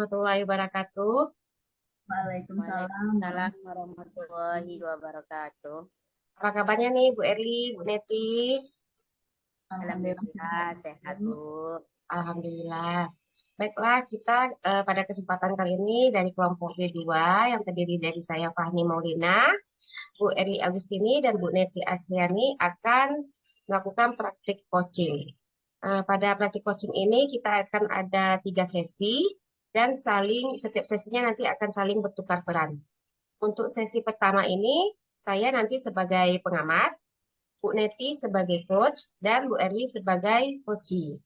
warahmatullahi wabarakatuh. Waalaikumsalam. Waalaikumsalam warahmatullahi wabarakatuh. Apa kabarnya nih Bu Erli, Bu Neti? Alhamdulillah sehat. Alhamdulillah sehat Bu. Alhamdulillah. Baiklah, kita pada kesempatan kali ini dari kelompok B2 yang terdiri dari saya Fahmi Maulina, Bu Erli Agustini, dan Bu Neti Asriani akan melakukan praktik coaching. Pada praktik coaching ini kita akan ada 3 sesi dan setiap sesinya nanti akan saling bertukar peran. Untuk sesi pertama ini, saya nanti sebagai pengamat, Bu Neti sebagai coach, dan Bu Erli sebagai coachee.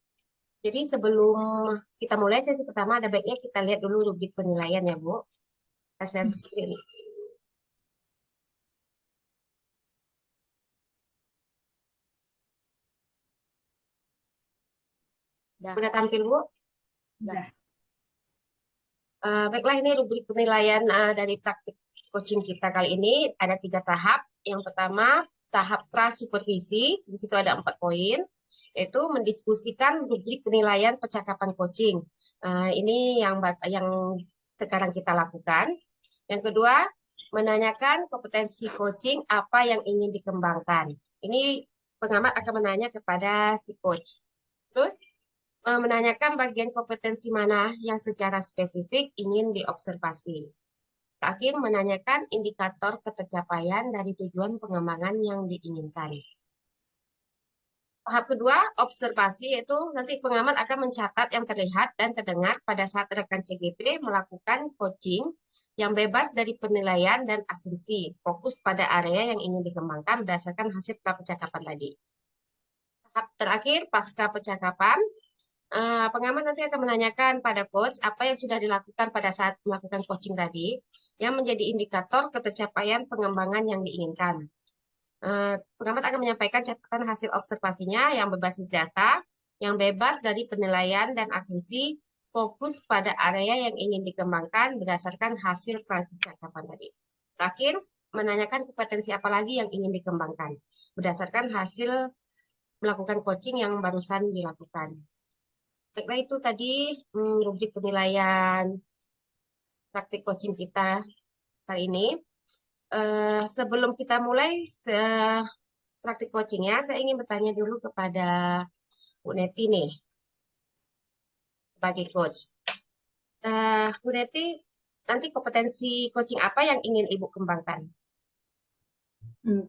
Jadi sebelum kita mulai sesi pertama, ada baiknya kita lihat dulu rubrik penilaian ya Bu. Kita share screen. Sudah tampil Bu? Sudah. Baiklah, ini rubrik penilaian dari praktik coaching kita kali ini ada 3 tahap. Yang pertama, tahap pra-supervisi, di situ ada 4 poin, yaitu mendiskusikan rubrik penilaian percakapan coaching. Ini yang sekarang kita lakukan. Yang kedua, menanyakan kompetensi coaching apa yang ingin dikembangkan. Ini pengamat akan menanya kepada si coach. Terus, menanyakan bagian kompetensi mana yang secara spesifik ingin diobservasi. Terakhir, menanyakan indikator ketercapaian dari tujuan pengembangan yang diinginkan. Tahap kedua, observasi, yaitu nanti pengamat akan mencatat yang terlihat dan terdengar pada saat rekan CGP melakukan coaching yang bebas dari penilaian dan asumsi, fokus pada area yang ingin dikembangkan berdasarkan hasil percakapan tadi. Tahap terakhir, pasca percakapan, pengamat nanti akan menanyakan pada coach apa yang sudah dilakukan pada saat melakukan coaching tadi yang menjadi indikator ketercapaian pengembangan yang diinginkan. Pengamat akan menyampaikan catatan hasil observasinya yang berbasis data, yang bebas dari penilaian dan asumsi, fokus pada area yang ingin dikembangkan berdasarkan hasil percakapan tadi. Terakhir, menanyakan kompetensi apa lagi yang ingin dikembangkan berdasarkan hasil melakukan coaching yang barusan dilakukan. Baiklah, itu tadi rubrik penilaian praktik coaching kita kali ini. Sebelum kita mulai praktik coachingnya, saya ingin bertanya dulu kepada Bu Neti nih, sebagai coach. Bu Neti, nanti kompetensi coaching apa yang ingin Ibu kembangkan?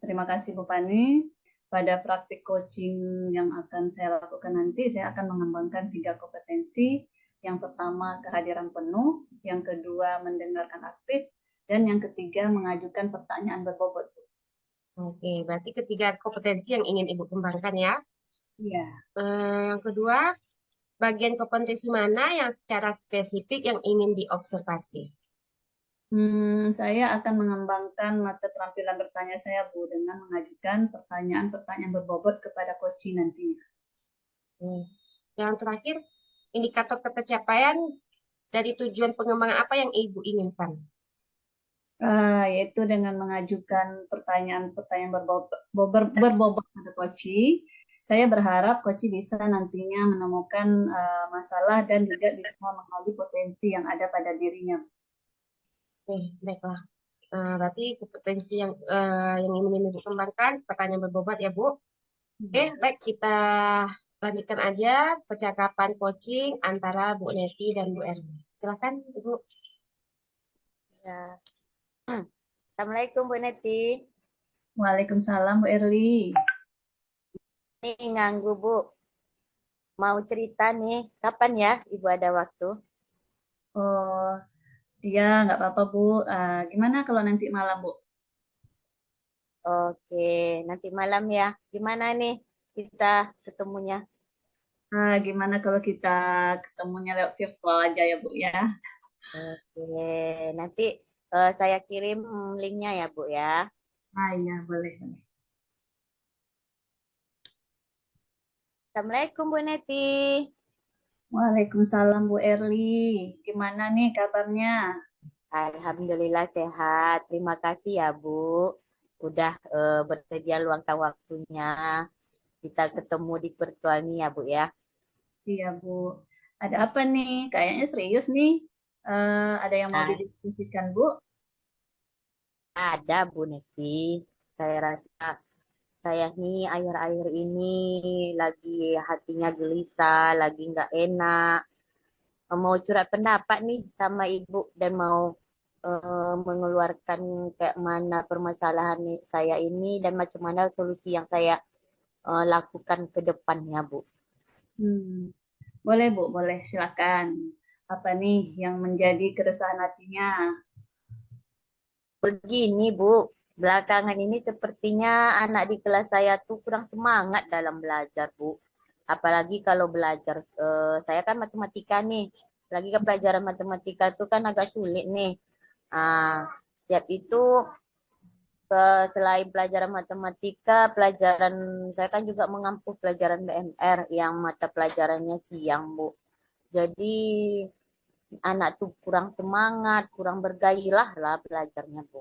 Terima kasih Bu Pani. Pada praktik coaching yang akan saya lakukan nanti, saya akan mengembangkan 3 kompetensi. Yang pertama, kehadiran penuh. Yang kedua, mendengarkan aktif. Dan yang ketiga, mengajukan pertanyaan berbobot. Oke, berarti ketiga kompetensi yang ingin Ibu kembangkan ya. Iya. Yang kedua, bagian kompetensi mana yang secara spesifik yang ingin diobservasi? Saya akan mengembangkan keterampilan bertanya saya, Bu, dengan mengajukan pertanyaan-pertanyaan berbobot kepada coaching nantinya. Yang terakhir, indikator ketercapaian dari tujuan pengembangan apa yang Ibu inginkan? Yaitu dengan mengajukan pertanyaan-pertanyaan berbobot pada Koci. Saya berharap Koci bisa nantinya menemukan masalah dan juga bisa menggali potensi yang ada pada dirinya. Baiklah. Berarti kompetensi yang ingin Ibu kembangkan, pertanyaan berbobot ya Bu. Oke, baik kita lanjutkan aja percakapan coaching antara Bu Neti dan Bu Erni. Silakan Ibu. Ya. Assalamualaikum Bu Neti. Waalaikumsalam Bu Erli. Nih nganggu Bu. Mau cerita nih, kapan ya Ibu ada waktu? Oh, iya nggak apa-apa Bu. Gimana kalau nanti malam Bu? Oke, nanti malam ya. Gimana nih kita ketemunya? Gimana kalau kita ketemunya lewat virtual aja ya Bu ya? Oke, nanti saya kirim linknya ya Bu ya. Iya boleh. Assalamualaikum Bu Neti. Waalaikumsalam Bu Erli. Gimana nih kabarnya? Alhamdulillah sehat. Terima kasih ya Bu. Udah bersedia luangkan waktunya. Kita ketemu di virtual nih ya Bu ya. Iya Bu. Ada apa nih? Kayaknya serius nih. Ada yang mau Nah, didiskusikan, Bu? ada Bu Neti. Saya rasa saya nih akhir-akhir ini lagi hatinya gelisah, lagi nggak enak. Mau curhat pendapat nih sama Ibu dan mau mengeluarkan kayak mana permasalahan saya ini dan macam mana solusi yang saya lakukan ke depannya, Bu. Hmm, boleh, Bu, boleh. Silakan. Apa nih yang menjadi keresahan hatinya? Begini, Bu. Belakangan ini sepertinya anak di kelas saya tuh kurang semangat dalam belajar, Bu. Apalagi kalau belajar, saya kan matematika nih. Lagi ke pelajaran matematika tuh kan agak sulit nih. Ah, siap itu selain pelajaran matematika, pelajaran saya kan juga mengampu pelajaran BMR yang mata pelajarannya siang, Bu. Jadi anak tuh kurang semangat, kurang bergairah lah belajarnya, Bu.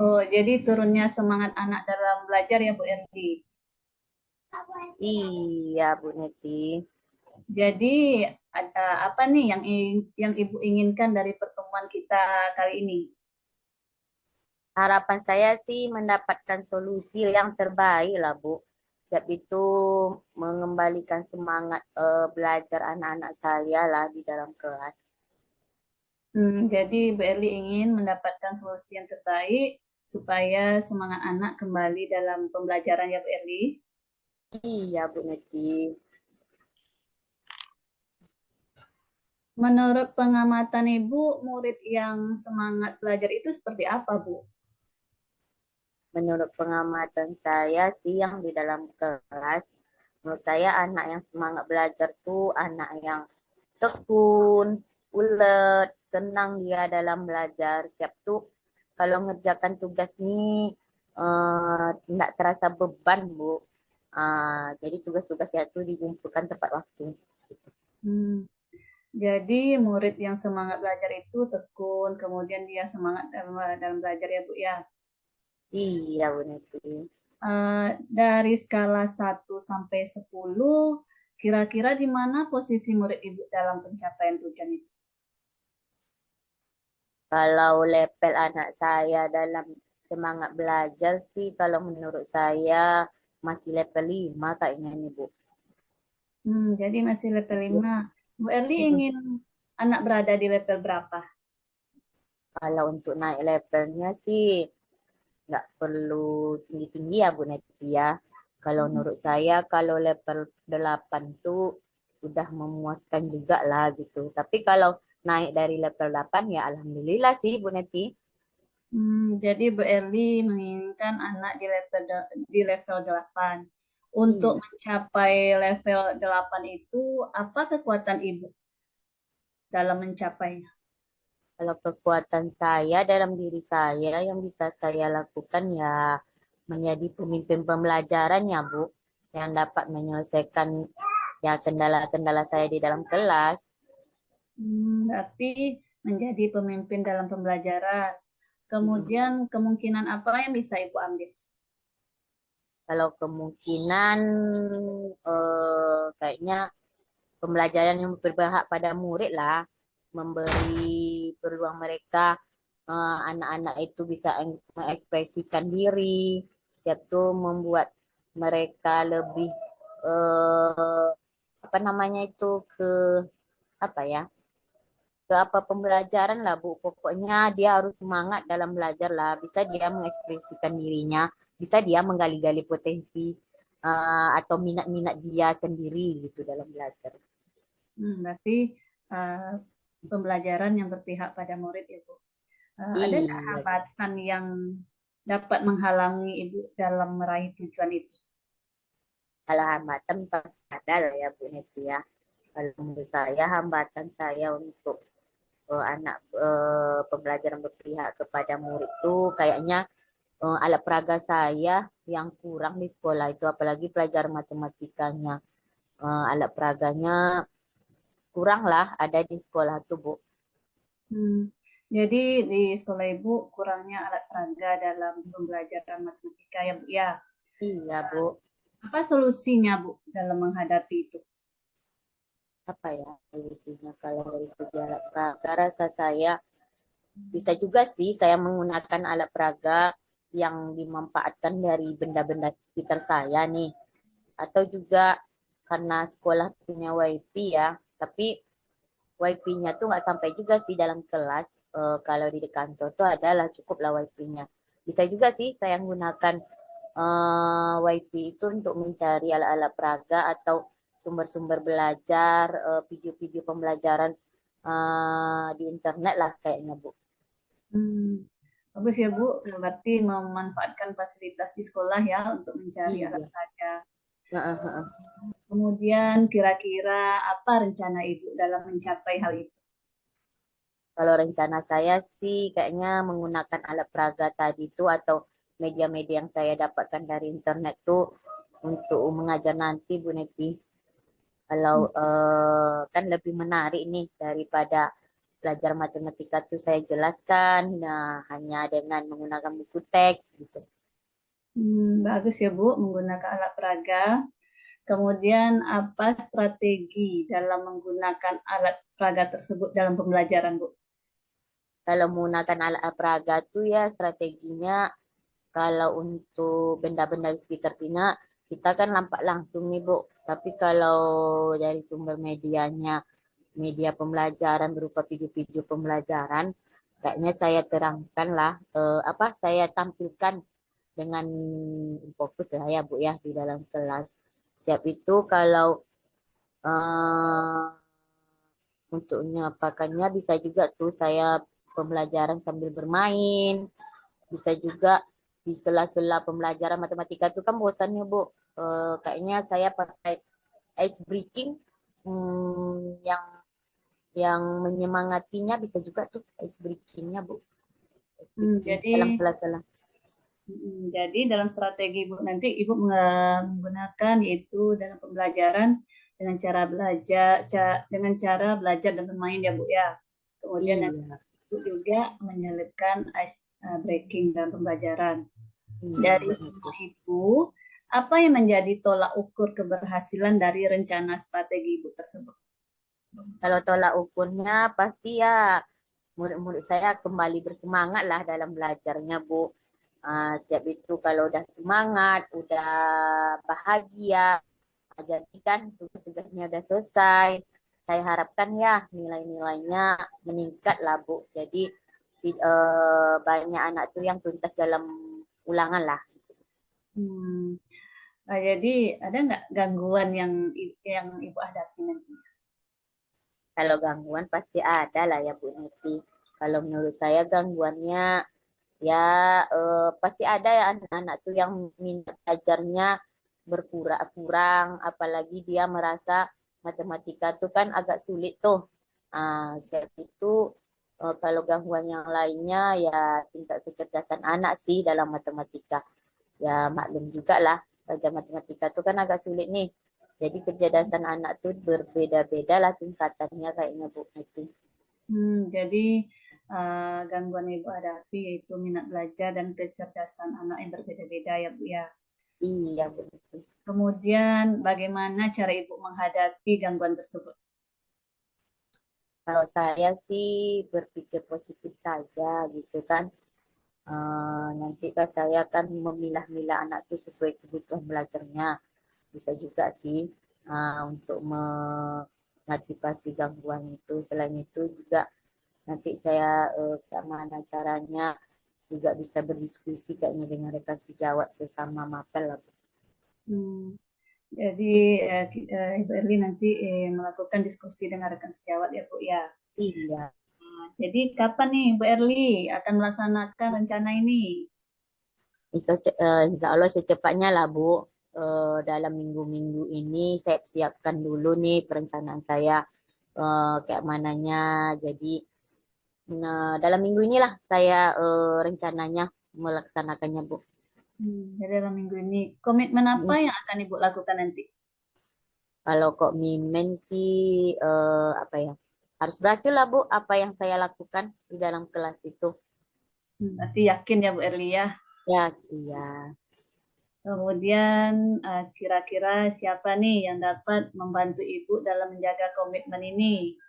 Oh, jadi turunnya semangat anak dalam belajar ya, Bu Erdi. Iya, Bu Neti. Jadi ada apa nih yang Ibu inginkan dari pertemuan kita kali ini? Harapan saya sih mendapatkan solusi yang terbaik lah, Bu. Siap itu mengembalikan semangat belajar anak-anak saya lah di dalam kelas. Jadi Bu Erli ingin mendapatkan solusi yang terbaik supaya semangat anak kembali dalam pembelajaran ya Bu Erli. Iya, Bu Neti. Menurut pengamatan Ibu, murid yang semangat belajar itu seperti apa, Bu? Menurut pengamatan saya sih yang di dalam kelas, menurut saya anak yang semangat belajar tuh anak yang tekun, ulet, senang dia dalam belajar. Siap tuh kalau ngerjakan tugas nih tidak terasa beban, Bu. Jadi tugas-tugasnya itu dikumpulkan tepat waktu. Hmm, jadi murid yang semangat belajar itu tekun, kemudian dia semangat dalam belajar ya Bu ya. Iya, Bu Neti. Dari skala 1 sampai 10, kira-kira di mana posisi murid Ibu dalam pencapaian tujuan itu? Kalau level anak saya dalam semangat belajar sih, kalau menurut saya masih level 5 kayaknya nih, Bu. Jadi masih level 5. Bu Erli ingin anak berada di level berapa? Kalau untuk naik levelnya sih nggak perlu tinggi-tinggi ya Bu Neti ya. Kalau menurut saya kalau level 8 tuh udah memuaskan juga lah gitu. Tapi kalau naik dari level 8 ya alhamdulillah sih Bu Neti. Jadi Bu Erli menginginkan anak di level 8. Untuk Iya. mencapai level 8 itu, apa kekuatan Ibu dalam mencapainya? Kalau kekuatan saya dalam diri saya yang bisa saya lakukan ya menjadi pemimpin pembelajaran ya Bu. Yang dapat menyelesaikan ya kendala-kendala saya di dalam kelas. Berarti menjadi pemimpin dalam pembelajaran. Mm. Kemudian kemungkinan apa yang bisa Ibu ambil? Kalau kemungkinan kayaknya pembelajaran yang berpihak pada murid lah, memberi peluang mereka anak-anak itu bisa mengekspresikan diri, siap tuh membuat mereka lebih apa namanya itu ke apa ya ke apa pembelajaran lah Bu. Pokoknya dia harus semangat dalam belajar lah. Bisa dia mengekspresikan dirinya, bisa dia menggali-gali potensi atau minat-minat dia sendiri gitu dalam belajar. Berarti uh, pembelajaran yang berpihak pada murid ya Bu. Ada nggak Iya, hambatan yang dapat menghalangi Ibu dalam meraih tujuan itu? kalau hambatan pasti ada lah ya Bu Neti ya. Kalau menurut saya hambatan saya untuk anak pembelajaran berpihak kepada murid itu kayaknya alat peraga saya yang kurang di sekolah itu apalagi pelajaran matematikanya. Alat peraganya kurang lah ada di sekolah tuh Bu. Hmm, jadi di sekolah Ibu kurangnya alat peraga dalam pembelajaran matematika ya Bu ya. Iya Bu. Apa solusinya Bu dalam menghadapi itu? apa ya solusinya kalau dari segi alat peraga? Rasa saya bisa juga sih saya menggunakan alat peraga yang dimanfaatkan dari benda-benda sekitar saya nih. Atau juga karena sekolah punya wifi ya, tapi wifi-nya tuh nggak sampai juga sih dalam kelas. Kalau di kantor tuh adalah cukuplah wifi-nya. Bisa juga sih saya menggunakan wifi itu untuk mencari alat-alat peraga atau sumber-sumber belajar, video-video pembelajaran di internet lah kayaknya Bu. Bagus ya Bu, berarti memanfaatkan fasilitas di sekolah ya untuk mencari alat Iya. peraga. Heeh, heeh. Kemudian kira-kira apa rencana Ibu dalam mencapai hal itu? Kalau rencana saya sih kayaknya menggunakan alat peraga tadi itu atau media-media yang saya dapatkan dari internet tuh untuk mengajar nanti Bu Neti. Kalau kan lebih menarik nih daripada belajar matematika tuh saya jelaskan hanya dengan menggunakan buku teks gitu. Bagus ya Bu, menggunakan alat peraga. Kemudian apa strategi dalam menggunakan alat peraga tersebut dalam pembelajaran Bu? Kalau menggunakan alat peraga tuh ya strateginya kalau untuk benda-benda di sekitar kita kan nampak langsung nih Bu. Tapi kalau dari sumber medianya, media pembelajaran berupa video-video pembelajaran, kayaknya saya terangkan lah, saya tampilkan dengan fokus lah ya Bu ya di dalam kelas. Siap itu kalau untuk menyampaikannya bisa juga tuh saya pembelajaran sambil bermain, bisa juga di sela-sela pembelajaran matematika itu kan bosannya Bu. Kayaknya saya pakai ice breaking yang menyemangatinya bisa juga tuh ice breakingnya Bu. Dalam Jadi sela-sela. dalam strategi Bu nanti Ibu menggunakan yaitu dalam pembelajaran dengan cara belajar dengan cara belajar dan bermain ya Bu ya. Kemudian nanti Iya. Ibu juga menyelipkan ice breaking dalam pembelajaran. Iya, Dari semua itu, apa yang menjadi tolak ukur keberhasilan dari rencana strategi Ibu tersebut? Kalau tolak ukurnya pasti ya murid-murid saya kembali bersemangat lah dalam belajarnya Bu. Siap itu kalau udah semangat, udah bahagia, jadi kan tugas-tugasnya udah selesai. Saya harapkan ya nilai-nilainya meningkat lah Bu. Jadi banyak anak tuh yang tuntas dalam ulangan lah. Jadi ada nggak gangguan yang Ibu hadapi nanti? Kalau gangguan pasti ada lah ya Bu Niti. Kalau menurut saya gangguannya ya pasti ada ya anak-anak tuh yang minat belajarnya berkurang, apalagi dia merasa matematika tuh kan agak sulit tuh. Saya itu kalau gangguan yang lainnya ya tingkat kecerdasan anak sih dalam matematika. Ya maklum juga lah, belajar matematika tuh kan agak sulit nih. Jadi kecerdasan anak tuh berbeda-beda lah tingkatannya kayaknya Bu Niti. Jadi gangguan Ibu hadapi yaitu minat belajar dan kecerdasan anak yang berbeda-beda ya Bu ya. Iya Bu Niti. Kemudian bagaimana cara Ibu menghadapi gangguan tersebut? Kalau saya sih berpikir positif saja gitu kan. Nanti kan saya akan memilah-milah anak itu sesuai kebutuhan belajarnya. Bisa juga sih untuk mengantisipasi gangguan itu. Selain itu juga nanti saya bagaimana caranya juga bisa berdiskusi kayaknya dengan rekan sejawat sesama mapel lah. Jadi Ibu Erli nanti melakukan diskusi dengan rekan sejawat ya Bu ya. Iya. Jadi kapan nih Bu Erli akan melaksanakan rencana ini? Insya Allah secepatnya lah Bu. Dalam minggu-minggu ini saya siapkan dulu nih perencanaan saya kayak mananya. Jadi dalam minggu inilah saya rencananya melaksanakannya Bu. Jadi dalam minggu ini komitmen apa yang akan Ibu lakukan nanti? Kalau kok mimen sih apa ya? Harus berhasil lah Bu apa yang saya lakukan di dalam kelas itu. Berarti yakin ya Bu Erli ya? Ya, iya. Kemudian kira-kira siapa nih yang dapat membantu Ibu dalam menjaga komitmen ini?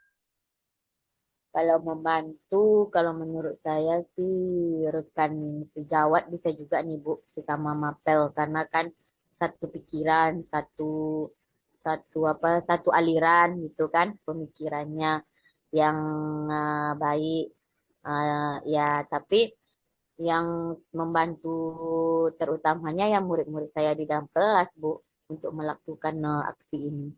Kalau membantu, kalau menurut saya sih rekan sejawat bisa juga nih Bu, sesama mapel karena kan satu pikiran, satu satu apa, satu aliran gitu kan pemikirannya yang baik. Ya, tapi yang membantu terutamanya ya murid-murid saya di dalam kelas Bu untuk melakukan aksi ini.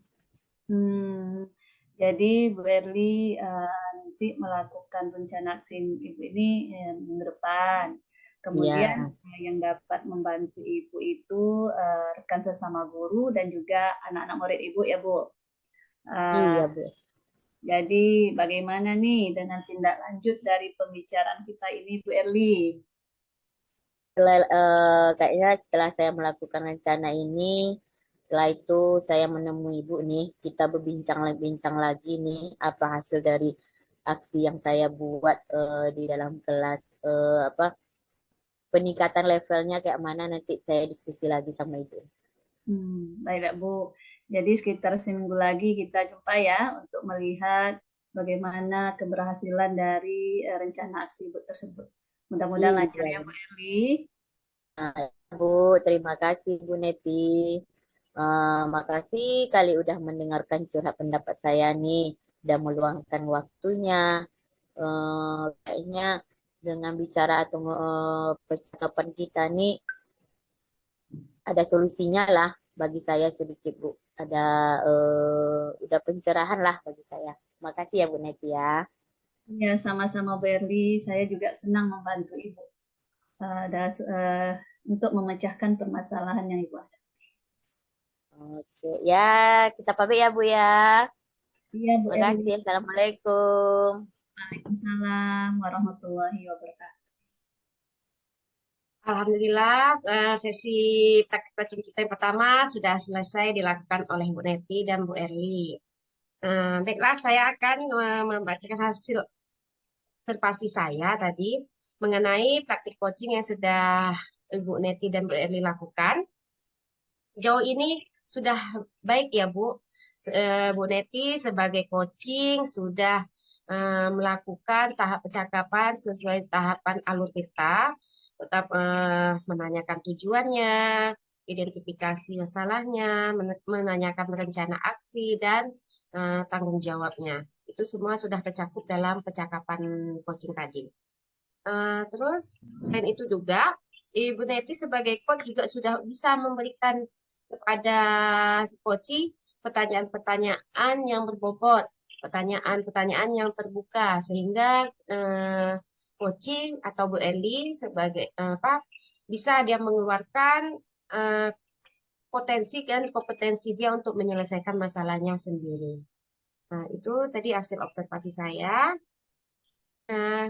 Jadi Bu Erli nanti melakukan rencana aksi Ibu ini minggu depan. Kemudian Ya, yang dapat membantu Ibu itu rekan sesama guru dan juga anak-anak murid Ibu ya Bu. iya Bu. Jadi bagaimana nih dengan tindak lanjut dari pembicaraan kita ini Bu Erli? Kayaknya setelah saya melakukan rencana ini, setelah itu saya menemui ibu nih, kita berbincang lagi nih apa hasil dari aksi yang saya buat di dalam kelas, apa peningkatan levelnya kayak mana nanti saya diskusi lagi sama ibu. Baik Bu. Jadi sekitar seminggu lagi kita jumpa ya untuk melihat bagaimana keberhasilan dari rencana aksi Ibu tersebut. Mudah-mudahan lancar Iya, ya Bu Erli. Bu. Terima kasih Bu Neti. Makasih kali udah mendengarkan curhat pendapat saya nih, udah meluangkan waktunya. Kayaknya dengan bicara atau percakapan kita nih ada solusinya lah bagi saya sedikit Bu. Ada udah pencerahan lah bagi saya. Makasih ya Bu Neti ya. Ya, sama-sama Bu Erli. Saya juga senang membantu Ibu untuk memecahkan permasalahan yang Ibu ada. Oke, ya kita pamit ya Bu ya. Iya Bu Erli. Makasih. Assalamualaikum. Waalaikumsalam warahmatullahi wabarakatuh. Alhamdulillah, sesi praktik coaching kita yang pertama sudah selesai dilakukan oleh Bu Neti dan Bu Erli. Baiklah, saya akan membacakan hasil observasi saya tadi mengenai praktik coaching yang sudah Ibu Neti dan Bu Erli lakukan. Sejauh ini sudah baik ya Bu. Bu Neti sebagai coaching sudah melakukan tahap percakapan sesuai tahapan alur kita, tetap menanyakan tujuannya, identifikasi masalahnya, menanyakan rencana aksi dan tanggung jawabnya. Itu semua sudah tercakup dalam percakapan coaching tadi. Terus selain itu juga Ibu Neti sebagai coach juga sudah bisa memberikan kepada si coaching pertanyaan-pertanyaan yang berbobot, pertanyaan-pertanyaan yang terbuka sehingga coaching atau Bu Eli sebagai apa bisa dia mengeluarkan eh, potensi dan kompetensi dia untuk menyelesaikan masalahnya sendiri. Nah, itu tadi hasil observasi saya.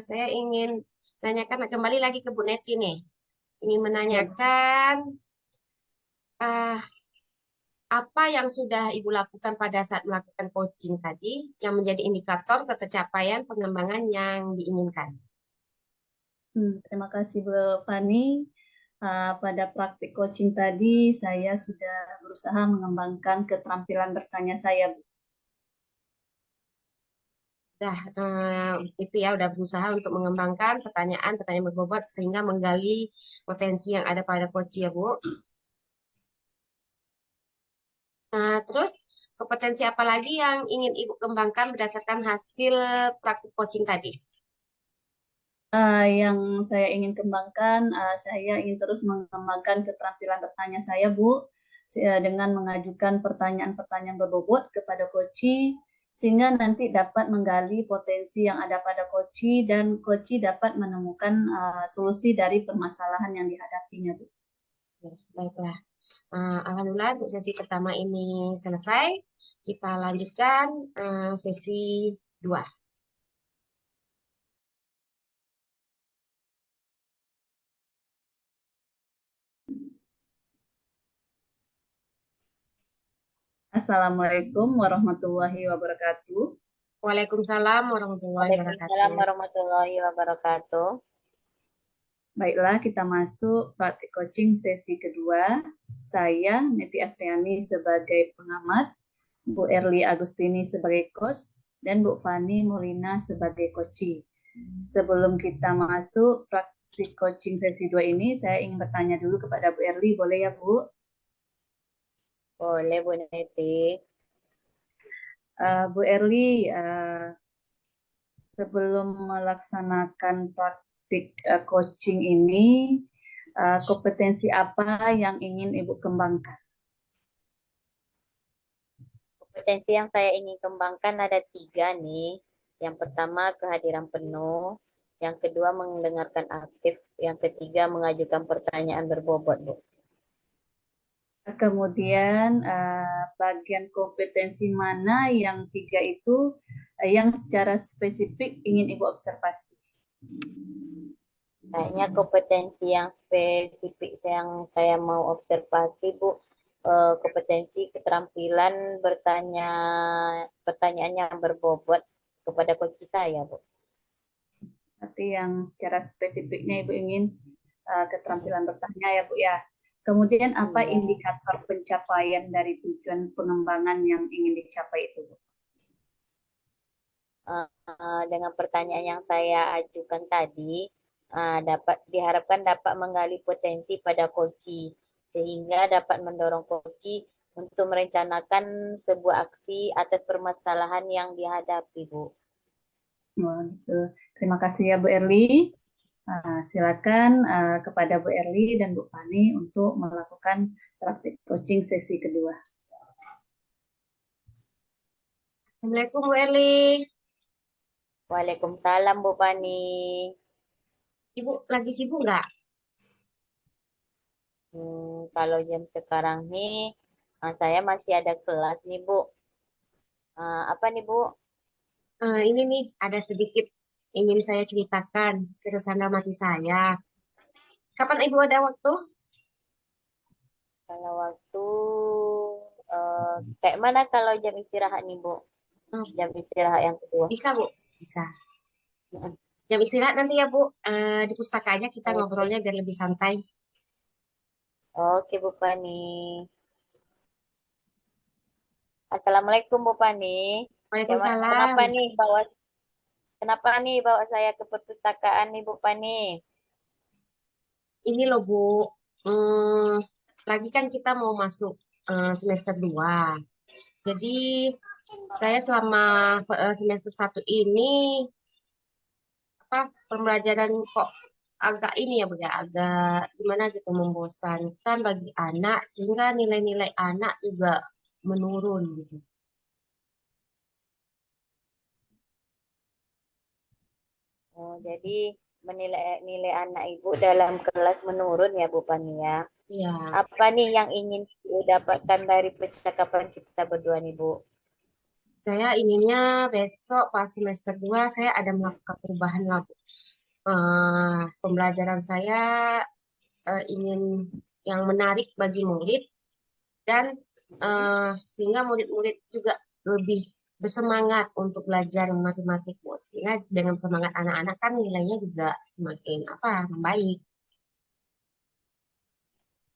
Saya ingin tanyakan kembali lagi ke Bu Neti nih. Ingin Ya, Bu. menanyakan ah, apa yang sudah Ibu lakukan pada saat melakukan coaching tadi yang menjadi indikator ketercapaian pengembangan yang diinginkan. Terima kasih Bu Fani. Pada praktik coaching tadi, saya sudah berusaha mengembangkan keterampilan bertanya saya, Bu. Udah, itu ya udah berusaha untuk mengembangkan pertanyaan-pertanyaan berbobot sehingga menggali potensi yang ada pada coach ya Bu. Terus kompetensi apa lagi yang ingin Ibu kembangkan berdasarkan hasil praktik coaching tadi? Yang saya ingin kembangkan, saya ingin terus mengembangkan keterampilan bertanya saya, Bu, dengan mengajukan pertanyaan-pertanyaan berbobot kepada coachi, sehingga nanti dapat menggali potensi yang ada pada coachi dan coachi dapat menemukan solusi dari permasalahan yang dihadapinya, Bu. Ya, baiklah. Alhamdulillah untuk sesi pertama ini selesai. Kita lanjutkan sesi 2. Assalamualaikum warahmatullahi wabarakatuh. Waalaikumsalam warahmatullahi Waalaikumsalam wabarakatuh. warahmatullahi wabarakatuh. Baiklah, kita masuk praktik coaching sesi kedua. Saya, Neti Asriani sebagai pengamat, Bu Erli Agustini sebagai coach, dan Bu Fani Molina sebagai coachee. Sebelum kita masuk praktik coaching sesi 2 ini, saya ingin bertanya dulu kepada Bu Erli, boleh ya Bu? Boleh Bu Neti. Bu Erli, sebelum melaksanakan praktik coaching ini, kompetensi apa yang ingin Ibu kembangkan? Kompetensi yang saya ingin kembangkan ada 3 nih. Yang pertama kehadiran penuh, yang kedua mendengarkan aktif, yang ketiga mengajukan pertanyaan berbobot, Bu. Kemudian bagian kompetensi mana yang 3 itu yang secara spesifik ingin Ibu observasi? Kayaknya kompetensi yang spesifik yang saya mau observasi, Bu, kompetensi keterampilan bertanya pertanyaan yang berbobot kepada coach saya, Bu. Berarti yang secara spesifiknya Ibu ingin keterampilan bertanya ya Bu ya. Kemudian apa Iya. indikator pencapaian dari tujuan pengembangan yang ingin dicapai itu Bu? Dengan pertanyaan yang saya ajukan tadi, diharapkan dapat menggali potensi pada coach sehingga dapat mendorong coach untuk merencanakan sebuah aksi atas permasalahan yang dihadapi, Bu. Wah, gitu. Terima kasih ya Bu Erli. Silakan kepada Bu Erli dan Bu Fani untuk melakukan praktik coaching sesi kedua. Assalamualaikum Bu Erli. Waalaikumsalam Bu Fani. Ibu lagi sibuk nggak? Kalau jam sekarang nih, saya masih ada kelas nih Bu. Apa nih Bu? Ini nih ada sedikit ingin saya ceritakan keresahan mati saya. Kapan Ibu ada waktu? Kalau waktu kayak mana kalau jam istirahat nih Bu? Hmm, Jam istirahat yang kedua. bisa Bu? Bisa. Mm. Jam istirahat nanti ya Bu. Di pustaka aja kita Oke, ngobrolnya biar lebih santai. oke Bu Fani. Assalamualaikum Bu Fani. Kenapa Waalaikumsalam. nih bawa saya ke perpustakaan nih Bu Fani? Ini loh Bu, hmm, lagi kan kita mau masuk semester 2. Jadi saya selama semester 1 ini apa pembelajaran kok agak ini ya Bu ya, agak gimana gitu membosankan bagi anak sehingga nilai-nilai anak juga menurun gitu. Oh, jadi menilai nilai anak Ibu dalam kelas menurun ya Bu Fani ya. Ya, Apa nih yang ingin Ibu dapatkan dari percakapan kita berdua nih Bu? saya inginnya besok pas semester 2 saya ada melakukan perubahan lah Bu. Pembelajaran saya ingin yang menarik bagi murid dan sehingga murid-murid juga lebih bersemangat untuk belajar matematik Bu. Sehingga dengan semangat anak-anak kan nilainya juga semakin apa membaik.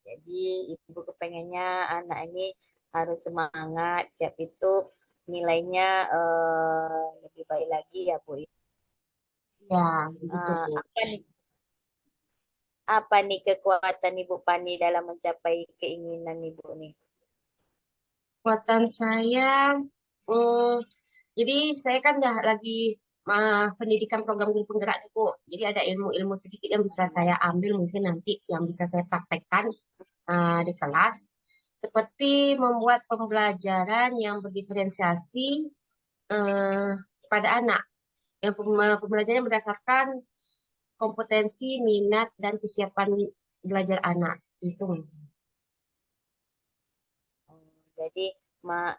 Jadi ibu kepengennya anak ini harus semangat, siap itu nilainya lebih baik lagi ya Bu. Ya, begitu Bu. Apa nih kekuatan Ibu Pani dalam mencapai keinginan Ibu nih? Kekuatan saya, hmm, jadi saya kan dah lagi pendidikan program guru penggerak nih Bu. Jadi ada ilmu-ilmu sedikit yang bisa saya ambil mungkin nanti yang bisa saya praktekkan di kelas. Seperti membuat pembelajaran yang berdiferensiasi eh, pada anak. Yang pembelajarannya berdasarkan kompetensi, minat, dan kesiapan belajar anak. Seperti itu. Jadi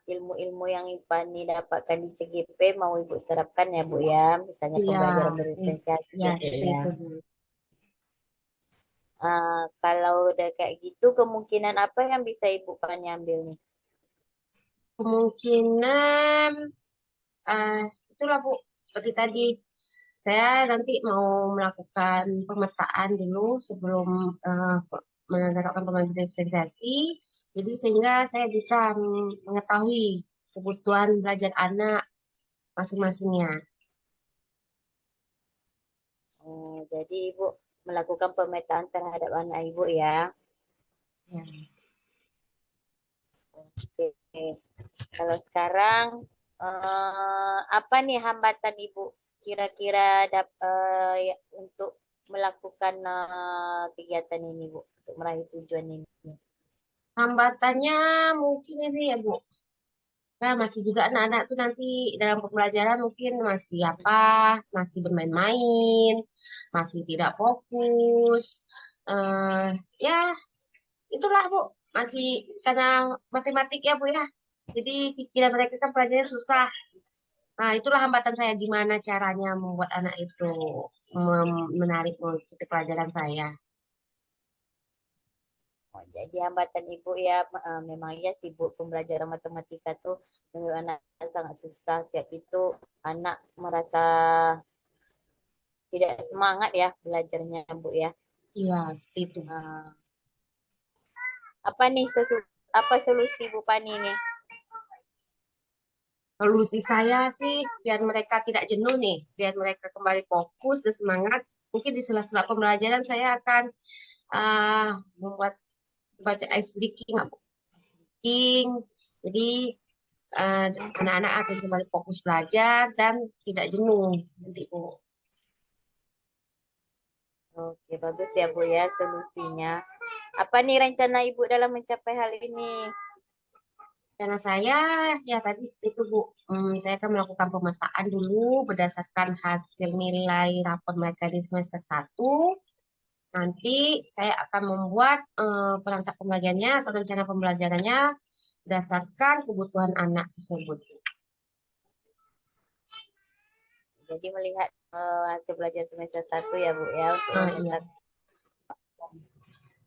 ilmu-ilmu yang Ibu Pani dapatkan di CGP mau Ibu terapkan ya Bu ya, misalnya Iya, pembelajaran eh, berdiferensiasi ya gitu seperti ya. itu Bu. Kalau udah kayak gitu, kemungkinan apa yang bisa Ibu Pani ambil nih? Kemungkinan eh, itulah Bu, seperti tadi Saya nanti mau melakukan pemetaan dulu sebelum menegakkan pembagian diferensiasi. Jadi sehingga saya bisa mengetahui kebutuhan belajar anak masing-masingnya. Jadi Ibu melakukan pemetaan terhadap anak Ibu ya. Ya. Oke. Kalau sekarang apa nih hambatan Ibu kira-kira ya, untuk melakukan kegiatan ini Bu, untuk meraih tujuan ini? Hambatannya mungkin ini ya Bu. Nah, masih juga anak-anak tuh nanti dalam pembelajaran mungkin masih apa, masih bermain-main, masih tidak fokus. eh ya, itulah Bu, masih karena matematik ya Bu ya. Jadi pikiran mereka kan pelajarannya susah. Nah, itulah hambatan saya gimana caranya membuat anak itu menarik mengikuti pelajaran saya. Oh, jadi hambatan Ibu ya memang ya sibuk pembelajaran matematika tuh menurut anak sangat susah. Siap itu anak merasa tidak semangat ya belajarnya Bu ya. Iya, seperti itu. Apa nih apa solusi Bu Pani nih? Solusi saya sih biar mereka tidak jenuh nih, biar mereka kembali fokus dan semangat. Mungkin di sela-sela pembelajaran saya akan membuat baca ice breaking, breaking. Jadi eh, anak-anak akan kembali fokus belajar dan tidak jenuh nanti Bu. Oke, bagus ya Bu ya solusinya. Apa nih rencana Ibu dalam mencapai hal ini? Karena saya ya tadi seperti itu Bu. Saya akan melakukan pemetaan dulu berdasarkan hasil nilai rapor mereka di semester 1. Nanti saya akan membuat perangkat pembelajarannya atau rencana pembelajarannya berdasarkan kebutuhan anak tersebut. Jadi melihat hasil belajar semester 1 ya Bu ya untuk Iya. mencetak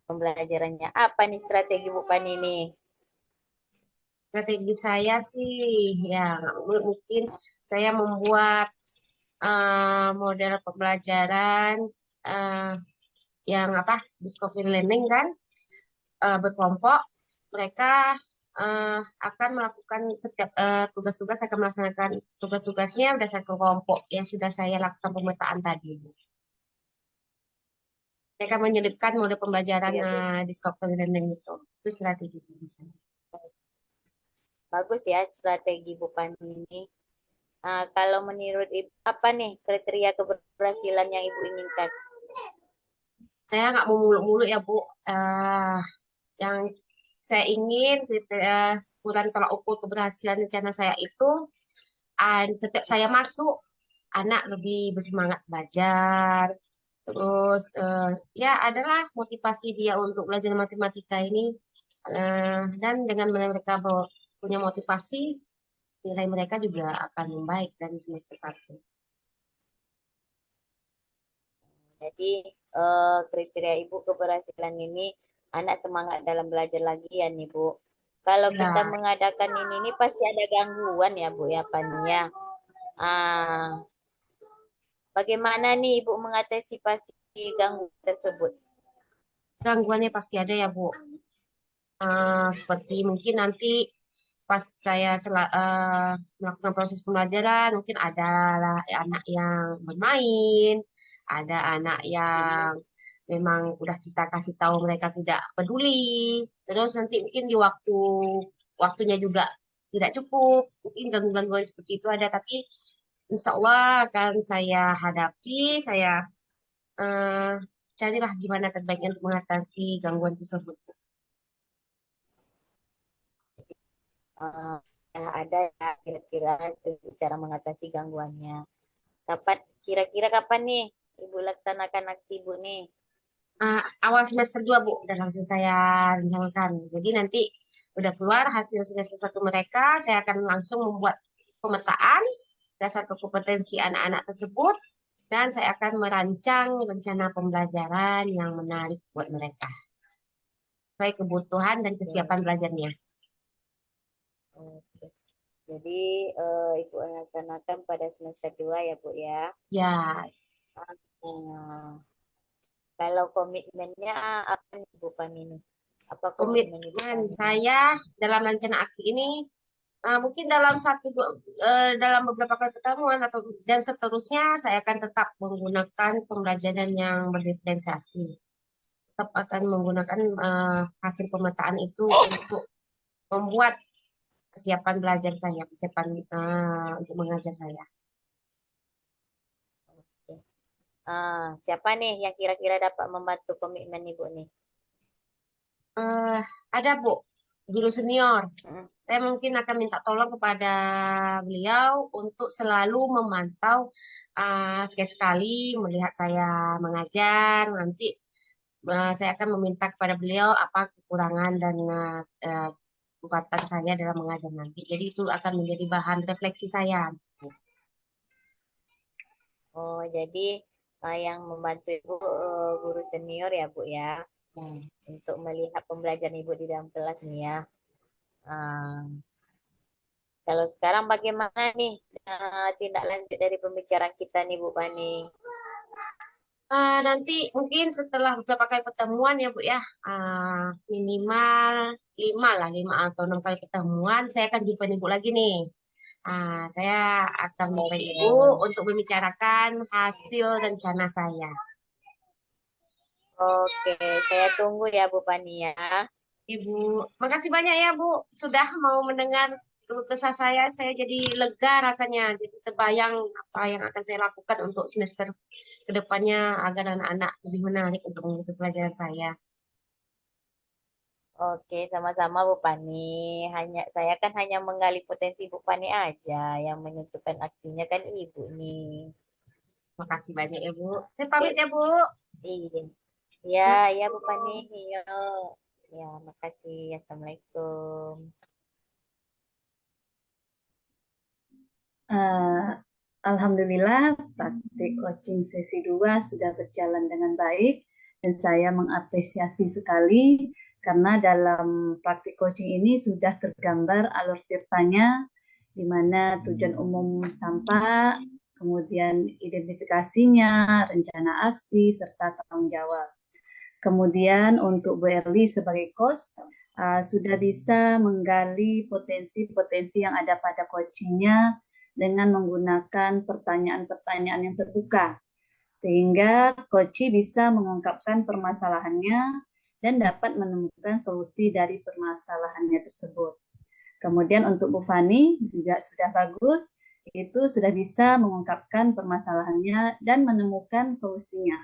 pembelajarannya. Apa nih strategi Bu Pani ini? Strategi saya sih ya mungkin saya membuat model pembelajaran eh, yang apa discovery learning kan berkelompok mereka akan melakukan setiap tugas-tugas akan melaksanakan tugas-tugasnya berdasarkan kelompok yang sudah saya lakukan pemetaan tadi. Mereka menyelipkan mode pembelajaran Ya, discovery learning itu strategi saya. bagus ya strategi Bu Pani ini. Kalau menurut Ibu, apa nih kriteria keberhasilan yang Ibu inginkan? Saya nggak mau muluk-muluk ya Bu. Yang saya ingin ukuran tolak ukur keberhasilan rencana saya itu setiap saya masuk anak lebih bersemangat belajar. Terus ya adalah motivasi dia untuk belajar matematika ini dan dengan mereka punya motivasi nilai mereka juga akan membaik dari semester 1. Jadi kriteria Ibu keberhasilan ini anak semangat dalam belajar lagi ya nih Bu. Kalau kita Ya, mengadakan ini pasti ada gangguan ya Bu ya Pani ya. Ah, Bagaimana nih Ibu mengantisipasi gangguan tersebut? gangguannya pasti ada ya Bu. Seperti mungkin nanti pas saya melakukan proses pembelajaran, mungkin ada anak yang bermain, ada anak yang memang udah kita kasih tahu mereka tidak peduli. Terus nanti mungkin di waktunya juga tidak cukup, mungkin gangguan-gangguan seperti itu ada, tapi insya Allah akan saya hadapi, saya eh, carilah gimana terbaiknya untuk mengatasi gangguan tersebut. Eh, ada ya kira-kira cara mengatasi gangguannya. Kira-kira kapan nih Ibu laksanakan aksi Ibu nih? Awal semester 2 Bu, udah langsung saya rencanakan. Jadi nanti udah keluar hasil semester 1 mereka, saya akan langsung membuat pemetaan dasar kompetensi anak-anak tersebut, dan saya akan merancang rencana pembelajaran yang menarik buat mereka, sesuai kebutuhan dan Oke, kesiapan belajarnya. oke. Jadi Ibu laksanakan pada semester 2 ya Bu ya. Ya, Nah, kalau komitmennya apa nih Bu Pani? Apa komitmen Ibu komitmen Pani? saya dalam rencana aksi ini mungkin dalam beberapa kali pertemuan atau dan seterusnya saya akan tetap menggunakan pembelajaran yang berdiferensiasi. Tetap akan menggunakan hasil pemetaan itu untuk membuat kesiapan belajar saya, kesiapan untuk mengajar saya. Oke. Siapa nih yang kira-kira dapat membantu komitmen Ibu nih? Eh, ada Bu, guru senior. Mm. Saya mungkin akan minta tolong kepada beliau untuk selalu memantau sekali-sekali melihat saya mengajar. Nanti saya akan meminta kepada beliau apa kekurangan dan kekuatan saya dalam mengajar nanti. Jadi itu akan menjadi bahan refleksi saya. Oh, jadi yang membantu Ibu guru senior ya Bu ya, Ya. untuk melihat pembelajaran Ibu di dalam kelas nih ya. Ah, Kalau sekarang bagaimana nih tindak lanjut dari pembicaraan kita nih Bu Pani? Nanti mungkin setelah beberapa kali pertemuan ya Bu ya, minimal 5 atau 6 kali pertemuan, saya akan jumpa Ibu lagi nih. Saya akan jumpa Oke, Ibu untuk membicarakan hasil rencana saya. oke, saya tunggu ya Bu Pani ya. Ibu, makasih banyak ya Bu, sudah mau mendengar keluh kesah saya. Saya jadi lega rasanya, jadi terbayang apa yang akan saya lakukan untuk semester kedepannya agar anak-anak lebih menarik untuk mengikuti pelajaran saya. Oke, sama-sama Bu Pani. Saya kan hanya menggali potensi Bu Pani aja, yang menentukan aksinya kan Ibu nih. Makasih banyak ya Bu. Saya Oke, pamit ya Bu. iya. Ya, ya Bu Pani. Iya. Ya, makasih. Assalamualaikum. Alhamdulillah, praktik coaching sesi 2 sudah berjalan dengan baik dan saya mengapresiasi sekali karena dalam praktik coaching ini sudah tergambar alur ceritanya di mana tujuan umum tampak, kemudian identifikasinya, rencana aksi, serta tanggung jawab. Kemudian untuk Bu Erli sebagai coach sudah bisa menggali potensi-potensi yang ada pada coachingnya dengan menggunakan pertanyaan-pertanyaan yang terbuka, sehingga coach bisa mengungkapkan permasalahannya dan dapat menemukan solusi dari permasalahannya tersebut. Kemudian untuk Bu Fani juga sudah bagus, itu sudah bisa mengungkapkan permasalahannya dan menemukan solusinya.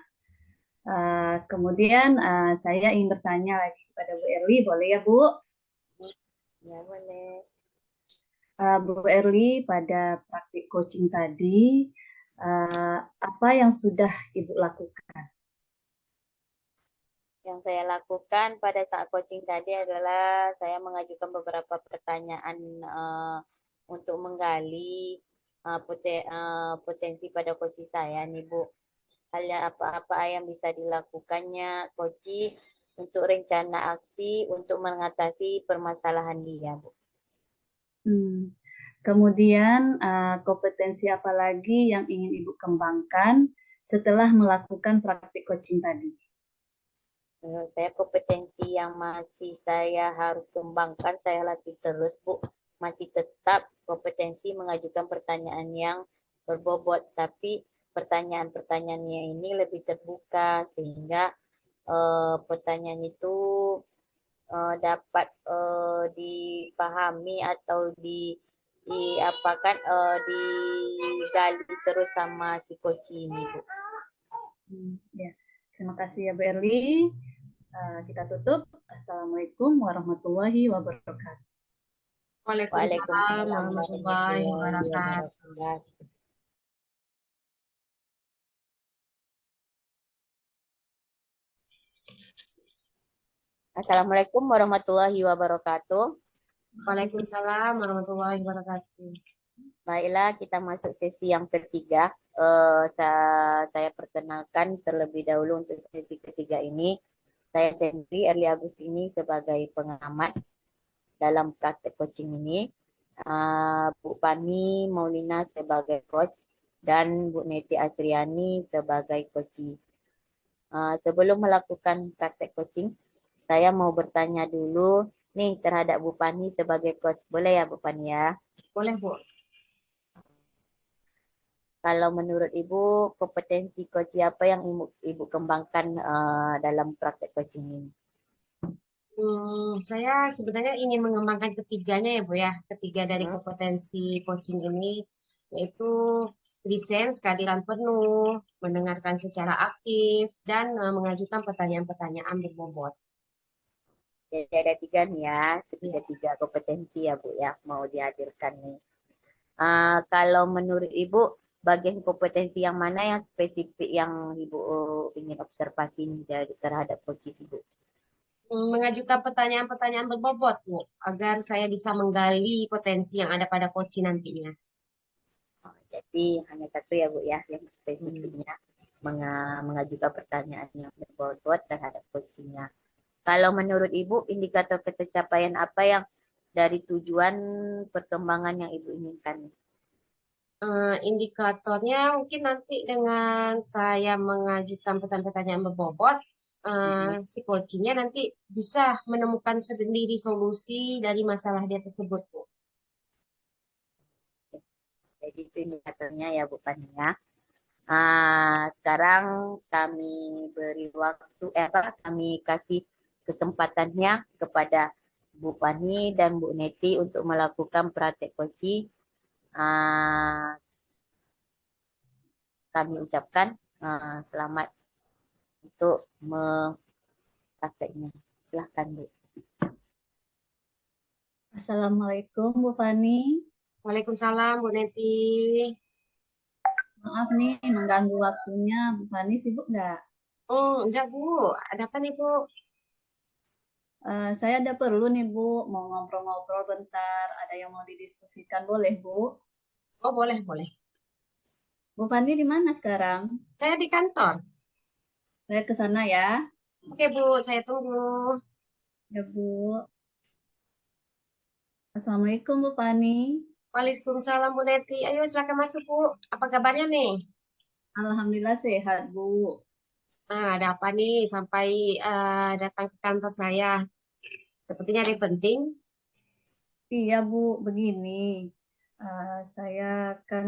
Kemudian saya ingin bertanya lagi kepada Bu Erli, boleh ya Bu? Ya, boleh. Bu Erli, pada praktik coaching tadi, apa yang sudah Ibu lakukan? Yang saya lakukan pada saat coaching tadi adalah saya mengajukan beberapa pertanyaan untuk menggali potensi pada coaching saya nih Bu. Hal apa-apa yang bisa dilakukannya coaching untuk rencana aksi untuk mengatasi permasalahan dia Bu. Kemudian kompetensi apa lagi yang ingin Ibu kembangkan setelah melakukan praktik coaching tadi? Menurut saya kompetensi yang masih saya harus kembangkan, saya latih terus Bu. Masih tetap kompetensi mengajukan pertanyaan yang berbobot, tapi pertanyaan-pertanyaannya ini lebih terbuka sehingga pertanyaan itu dapat dipahami atau diapakan digali terus sama si coach ini Bu. Ya. Terima kasih ya Bu Erli. Kita tutup. Assalamualaikum warahmatullahi wabarakatuh. Waalaikumsalam warahmatullahi wabarakatuh. Assalamualaikum warahmatullahi wabarakatuh. Waalaikumsalam warahmatullahi wabarakatuh. Baiklah, kita masuk sesi yang ketiga. Saya perkenalkan terlebih dahulu untuk sesi ketiga ini. Saya sendiri Erli Agustini sebagai pengamat dalam praktek coaching ini. Bu Pani Maulina sebagai coach dan Bu Neti Asriani sebagai coachee. Sebelum melakukan praktek coaching, saya mau bertanya dulu nih terhadap Bu Pani sebagai coach. Boleh ya Bu Pani ya? Boleh, Bu. Kalau menurut Ibu, kompetensi coaching apa yang Ibu kembangkan dalam praktek coaching ini? Saya sebenarnya ingin mengembangkan ketiganya ya, Bu ya. Ketiga dari Hmm? kompetensi coaching ini, yaitu presence, kehadiran penuh, mendengarkan secara aktif, dan mengajukan pertanyaan-pertanyaan berbobot. Jadi ada tiga nih ya, Ya. tiga kompetensi ya Bu ya, mau dihadirkan nih. Kalau menurut Ibu, bagian kompetensi yang mana yang spesifik yang Ibu ingin observasi dari terhadap coaches Ibu? Mengajukan pertanyaan-pertanyaan berbobot, Bu, agar saya bisa menggali potensi yang ada pada coaching nantinya. Jadi hanya satu ya Bu ya, yang Hmm. spesifiknya mengajukan pertanyaan yang berbobot terhadap coachingnya. Kalau menurut Ibu, indikator pencapaian apa yang dari tujuan perkembangan yang Ibu inginkan? Indikatornya mungkin nanti dengan saya mengajukan pertanyaan-pertanyaan berbobot, si coachingnya nanti bisa menemukan sendiri solusi dari masalah dia tersebut, Bu. Jadi itu indikatornya ya Bu Pani ya. Sekarang kami beri waktu, kami kasih kesempatannya kepada Bu Pani dan Bu Neti untuk melakukan praktek coaching. Kami ucapkan selamat untuk memprakteknya. Silahkan Bu. Assalamualaikum Bu Fani. Waalaikumsalam, Bu Neti. Maaf nih mengganggu waktunya. Bu Fani sibuk nggak? Oh, enggak, Bu. Ada apa nih, Bu? Saya ada perlu nih Bu, mau ngobrol-ngobrol bentar. Ada yang mau didiskusikan boleh Bu? Oh, boleh, boleh. Bu Fani di mana sekarang? Saya di kantor. Saya ke sana ya. Oke, Bu, saya tunggu. Ya Bu. Assalamualaikum Bu Fani. Waalaikumsalam, Bu Neti. Ayo, silakan masuk, Bu. Apa kabarnya nih? Alhamdulillah sehat Bu. Ada apa nih sampai datang ke kantor saya? Sepertinya ada yang penting. Iya Bu, begini. Saya akan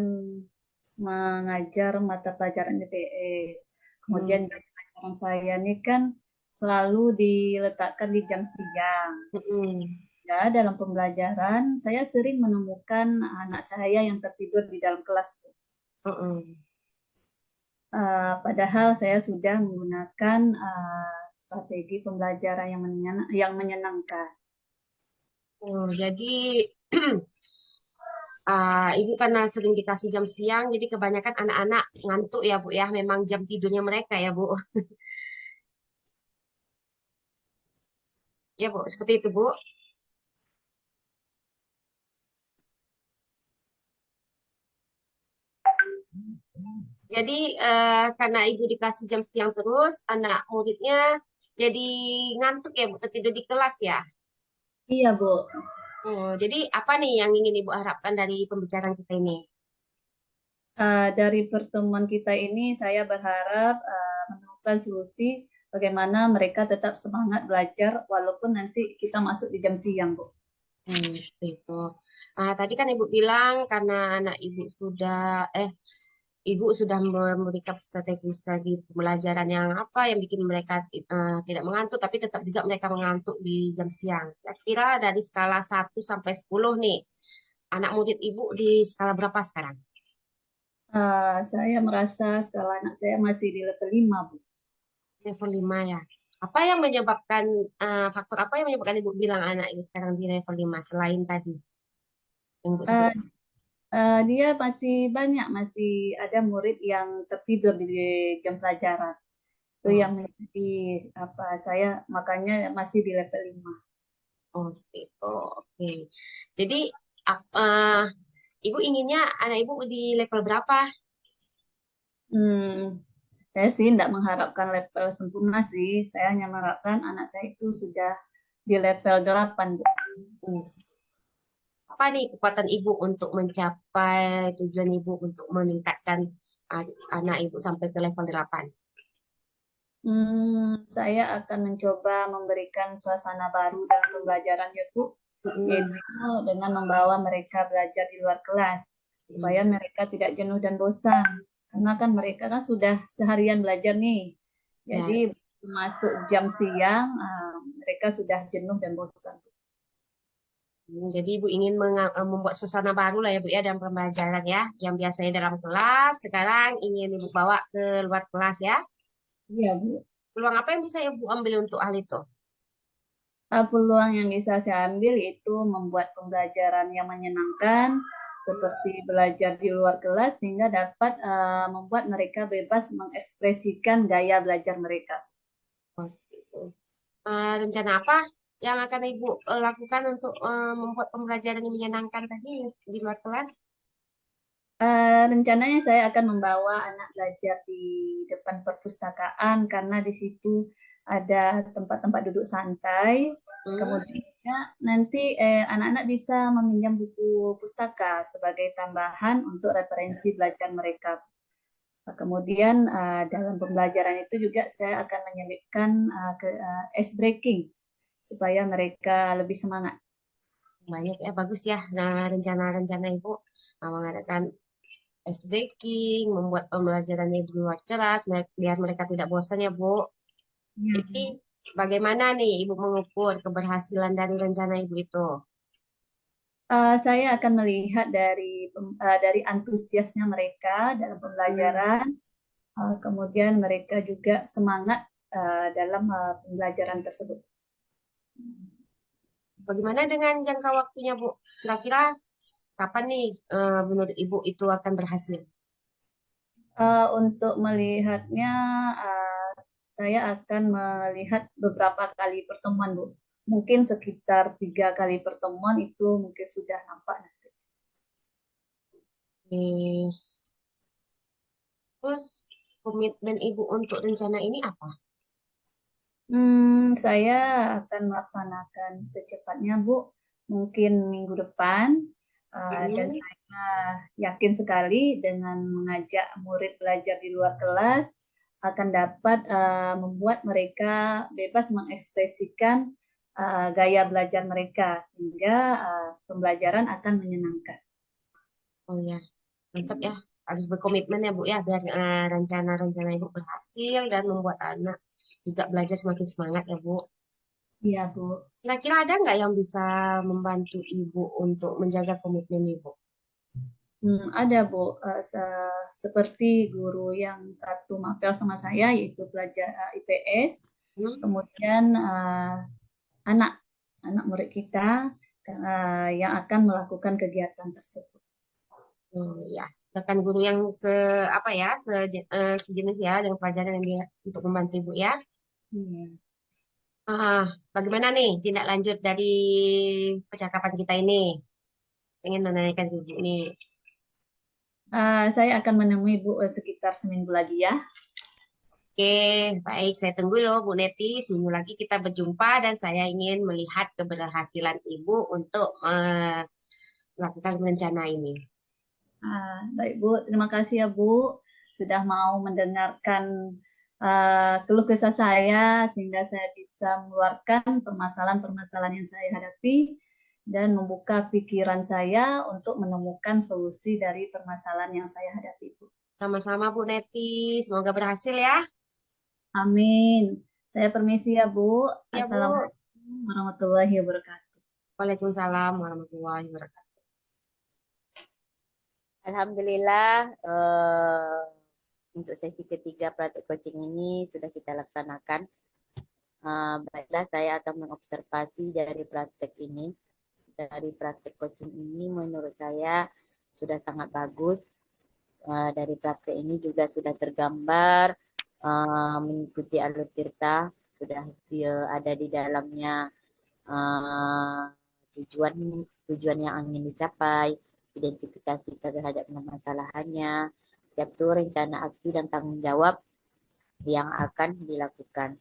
mengajar mata pelajaran IPS. Kemudian Hmm. jam pelajaran saya ini kan selalu diletakkan di jam siang. Mm-mm. Ya, dalam pembelajaran saya sering menemukan anak saya yang tertidur di dalam kelas. Mm-mm. Padahal saya sudah menggunakan strategi pembelajaran yang menyenangkan. Oh, jadi Ibu karena sering dikasih jam siang, jadi kebanyakan anak-anak ngantuk ya, Bu ya. Memang jam tidurnya mereka ya, Bu. Ya, Bu, seperti itu, Bu. Jadi karena Ibu dikasih jam siang terus, anak muridnya jadi ngantuk ya, Bu, tertidur di kelas ya. Iya, Bu. Oh, jadi apa nih yang ingin Ibu harapkan dari pembicaraan kita ini? Dari pertemuan kita ini, saya berharap menemukan solusi bagaimana mereka tetap semangat belajar walaupun nanti kita masuk di jam siang, Bu. Seperti itu. Tadi kan Ibu bilang karena anak Ibu sudah memberikan strategi-strategi pembelajaran yang apa yang bikin mereka tidak mengantuk, tapi tetap juga mereka mengantuk di jam siang. Kira-kira dari skala 1 sampai 10 nih, anak murid Ibu di skala berapa sekarang? Saya merasa skala anak saya masih di level 5, Bu. Level 5 ya. Apa yang menyebabkan, faktor apa yang menyebabkan Ibu bilang anak Ibu sekarang di level 5 selain tadi yang Ibu sebut? Uh, dia masih ada murid yang tertidur di jam pelajaran. Itu Oh, yang menjadi apa saya makanya masih di level 5. oh seperti itu. Oke. Jadi, Ibu inginnya anak Ibu di level berapa? Saya sih tidak mengharapkan level sempurna sih. Saya hanya mengharapkan anak saya itu sudah di level 8. Bu. Hmm, Apa nih kekuatan ibu untuk mencapai tujuan ibu untuk meningkatkan anak ibu sampai ke level 8? Saya akan mencoba memberikan suasana baru dalam pembelajaran ya Bu, yaitu dengan membawa mereka belajar di luar kelas, supaya mereka tidak jenuh dan bosan. Karena kan mereka kan sudah seharian belajar nih, Ya. jadi masuk jam siang, mereka sudah jenuh dan bosan. Jadi Ibu ingin membuat suasana baru lah ya Bu ya dalam pembelajaran ya. Yang biasanya dalam kelas, sekarang ingin Ibu bawa ke luar kelas ya. Iya Bu. Peluang apa yang bisa Ibu ambil untuk hal itu? Peluang yang bisa saya ambil itu membuat pembelajaran yang menyenangkan, seperti belajar di luar kelas, sehingga dapat membuat mereka bebas mengekspresikan gaya belajar mereka. Oh, seperti itu. Rencana apa yang akan Ibu lakukan untuk membuat pembelajaran yang menyenangkan tadi di luar kelas? Rencananya saya akan membawa anak belajar di depan perpustakaan, karena di situ ada tempat-tempat duduk santai. Kemudian nanti anak-anak bisa meminjam buku pustaka sebagai tambahan untuk referensi belajar mereka. Kemudian dalam pembelajaran itu juga saya akan menyelipkan ice breaking supaya mereka lebih semangat. Banyak ya, bagus ya. Nah, rencana-rencana Ibu mengadakan ice breaking, membuat pembelajarannya di luar kelas, biar mereka tidak bosan ya, Bu. Jadi, bagaimana nih Ibu mengukur keberhasilan dari rencana Ibu itu? Saya akan melihat dari antusiasnya mereka dalam pembelajaran, kemudian mereka juga semangat dalam pembelajaran tersebut. Bagaimana dengan jangka waktunya, Bu? Kira-kira kapan nih menurut Ibu itu akan berhasil? Untuk melihatnya, saya akan melihat beberapa kali pertemuan, Bu. Mungkin sekitar 3 kali pertemuan itu mungkin sudah nampak nanti. Eh, Terus, komitmen Ibu untuk rencana ini apa? Saya akan melaksanakan secepatnya, Bu. Mungkin minggu depan. Dan saya yakin sekali dengan mengajak murid belajar di luar kelas akan dapat membuat mereka bebas mengekspresikan gaya belajar mereka, sehingga pembelajaran akan menyenangkan. Oh ya, mantap ya. Harus berkomitmen ya, Bu ya, biar rencana-rencana Ibu berhasil dan membuat anak juga belajar semakin semangat ya, Bu. Iya, Bu. Kira-kira ada nggak yang bisa membantu Ibu untuk menjaga komitmen Ibu? Ada, Bu. Seperti guru yang satu mapel sama saya, yaitu pelajar IPS. Kemudian anak murid kita yang akan melakukan kegiatan tersebut. Ya, rekan guru yang apa ya, sejenis ya dengan pelajaran yang untuk membantu Ibu ya. Iya. Bagaimana nih tindak lanjut dari percakapan kita ini? Ingin menanyakan ke Ibu nih. Saya akan menemui Bu sekitar seminggu lagi ya. Oke, baik. Saya tunggu loh Bu Neti. Seminggu lagi kita berjumpa dan saya ingin melihat keberhasilan Ibu untuk melakukan rencana ini. Baik Bu, terima kasih ya Bu sudah mau mendengarkan keluh kesah saya, sehingga saya bisa mengeluarkan permasalahan-permasalahan yang saya hadapi dan membuka pikiran saya untuk menemukan solusi dari permasalahan yang saya hadapi, Bu. Sama-sama Bu Neti. Semoga berhasil ya. Amin. Saya permisi ya Bu. Ya Bu. Assalamualaikum warahmatullahi wabarakatuh. Waalaikumsalam warahmatullahi wabarakatuh. Alhamdulillah untuk sesi ketiga praktek coaching ini sudah kita laksanakan. Baiklah, saya akan mengobservasi dari praktek ini. Dari praktek coaching ini menurut saya sudah sangat bagus. Dari praktek ini juga sudah tergambar mengikuti alur tirta, sudah ada di dalamnya tujuan yang ingin dicapai, identifikasi terhadap permasalahannya, siap itu rencana aksi dan tanggung jawab yang akan dilakukan.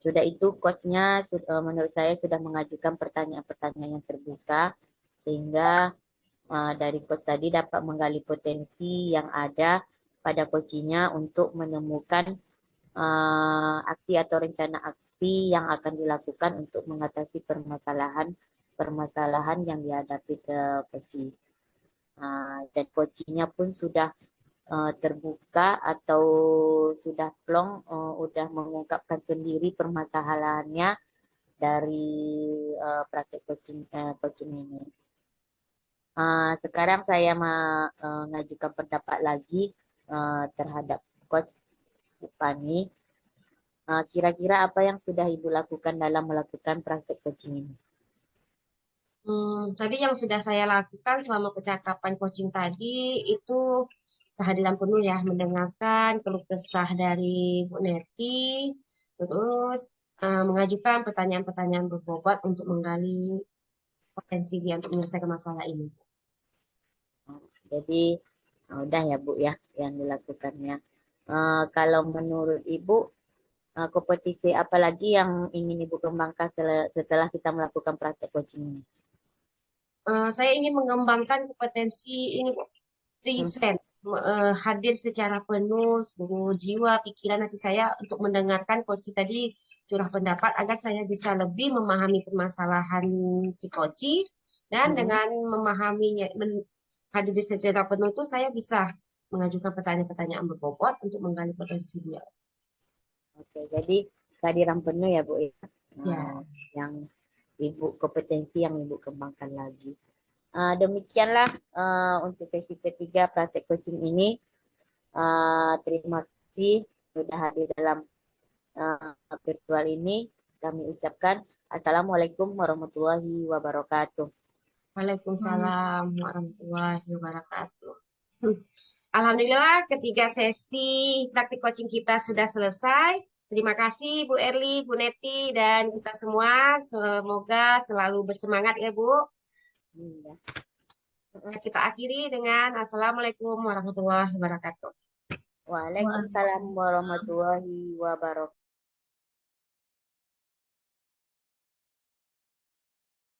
Sudah itu coachnya menurut saya sudah mengajukan pertanyaan-pertanyaan yang terbuka sehingga dari coach tadi dapat menggali potensi yang ada pada coachingnya untuk menemukan aksi atau rencana aksi yang akan dilakukan untuk mengatasi permasalahan yang dihadapi ke coaching. Dan coachingnya pun sudah terbuka atau sudah plong, sudah mengungkapkan sendiri permasalahannya dari praktek coaching ini. Sekarang saya mengajukan pendapat lagi terhadap Coach Fani. Kira-kira apa yang sudah Ibu lakukan dalam melakukan praktek coaching ini? Tadi yang sudah saya lakukan selama percakapan coaching tadi itu kehadiran penuh ya, mendengarkan keluh kesah dari Bu Neti, terus mengajukan pertanyaan-pertanyaan berbobot untuk menggali potensi dia untuk menyelesaikan masalah ini. Jadi udah ya Bu ya yang dilakukannya. Kalau menurut Ibu kompetisi apa lagi yang ingin Ibu kembangkan setelah kita melakukan praktek coaching ini? Saya ingin mengembangkan kompetensi ini, Bu. Presence, hadir secara penuh, seluruh jiwa, pikiran hati saya untuk mendengarkan coach tadi curah pendapat agar saya bisa lebih memahami permasalahan si coach dan dengan memahaminya, hadir secara penuh itu saya bisa mengajukan pertanyaan-pertanyaan berbobot untuk menggali potensi dia. Oke, jadi kehadiran penuh ya Bu ya. Ya. Yang Ibu kompetensi yang Ibu kembangkan lagi. Demikianlah untuk sesi ketiga praktek coaching ini. Terima kasih sudah hadir dalam virtual ini. Kami ucapkan Assalamualaikum warahmatullahi wabarakatuh. Waalaikumsalam warahmatullahi wabarakatuh. Alhamdulillah ketiga sesi praktik coaching kita sudah selesai. Terima kasih Bu Erli, Bu Neti, dan kita semua. Semoga selalu bersemangat ya Bu. Iya. Kita akhiri dengan Assalamualaikum warahmatullahi wabarakatuh. Waalaikumsalam warahmatullahi wabarakatuh.